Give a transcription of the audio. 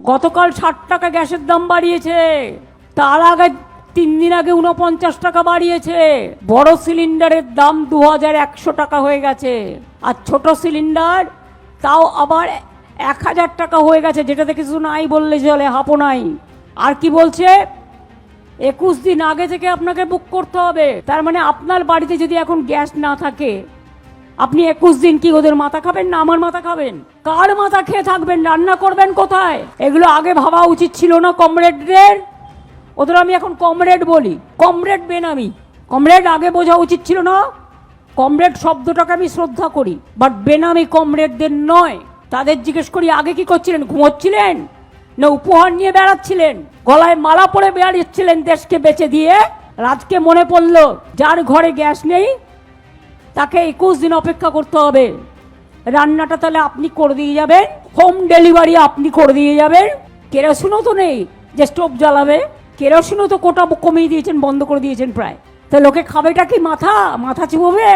গতকাল 60 টাকা গ্যাসের দাম বাড়িয়েছে, তার আগে 3 দিন আগে 49 টাকা বাড়িয়েছে। বড় সিলিন্ডারের দাম 2100 টাকা হয়ে গেছে, আর ছোট সিলিন্ডার তাও আবার 1000 টাকা হয়ে গেছে, যেটাতে কিছু নাই বললে চলে, হাপও নাই। আর কি বলছে, 21 দিন আগে থেকে আপনাকে বুক করতে হবে। তার মানে আপনার বাড়িতে যদি এখন গ্যাস না থাকে, আপনি 21 দিন কি ওদের মাথা খাবেন না আমার মাথা খাবেন? কার মাথা খেয়ে থাকবেন? রান্না করবেন কোথায়? এগুলো আগে ভাবা উচিত ছিল না কমরেডদের? ওদের আমি এখন কমরেড বলি, কমরেড বেনামি। কমরেড আগে বোঝা উচিত ছিল না? কমরেড শব্দটাকে আমি শ্রদ্ধা করি, বাট বেনামি কমরেডদের নয়। তাদের জিজ্ঞেস করি, আগে কি করছিলেন? ঘুমোচ্ছিলেন না উপহার নিয়ে বেড়াচ্ছিলেন? গলায় মালা পরে বেড়াচ্ছিলেন দেশকে বেচে দিয়ে? আজকে মনে পড়লো যার ঘরে গ্যাস নেই তাকে 21 দিন অপেক্ষা করতে হবে। রান্নাটা তাহলে আপনি করে দিয়ে যাবেন, হোম ডেলিভারি আপনি করে দিয়ে যাবেন। কেরোসিনও তো নেই যে স্টোভ জ্বালাবে, কেরোসিনও তো কোটা কমিয়ে দিয়েছেন, বন্ধ করে দিয়েছেন প্রায়। তা লোকে খাবেটা কি? মাথা চিবোবে?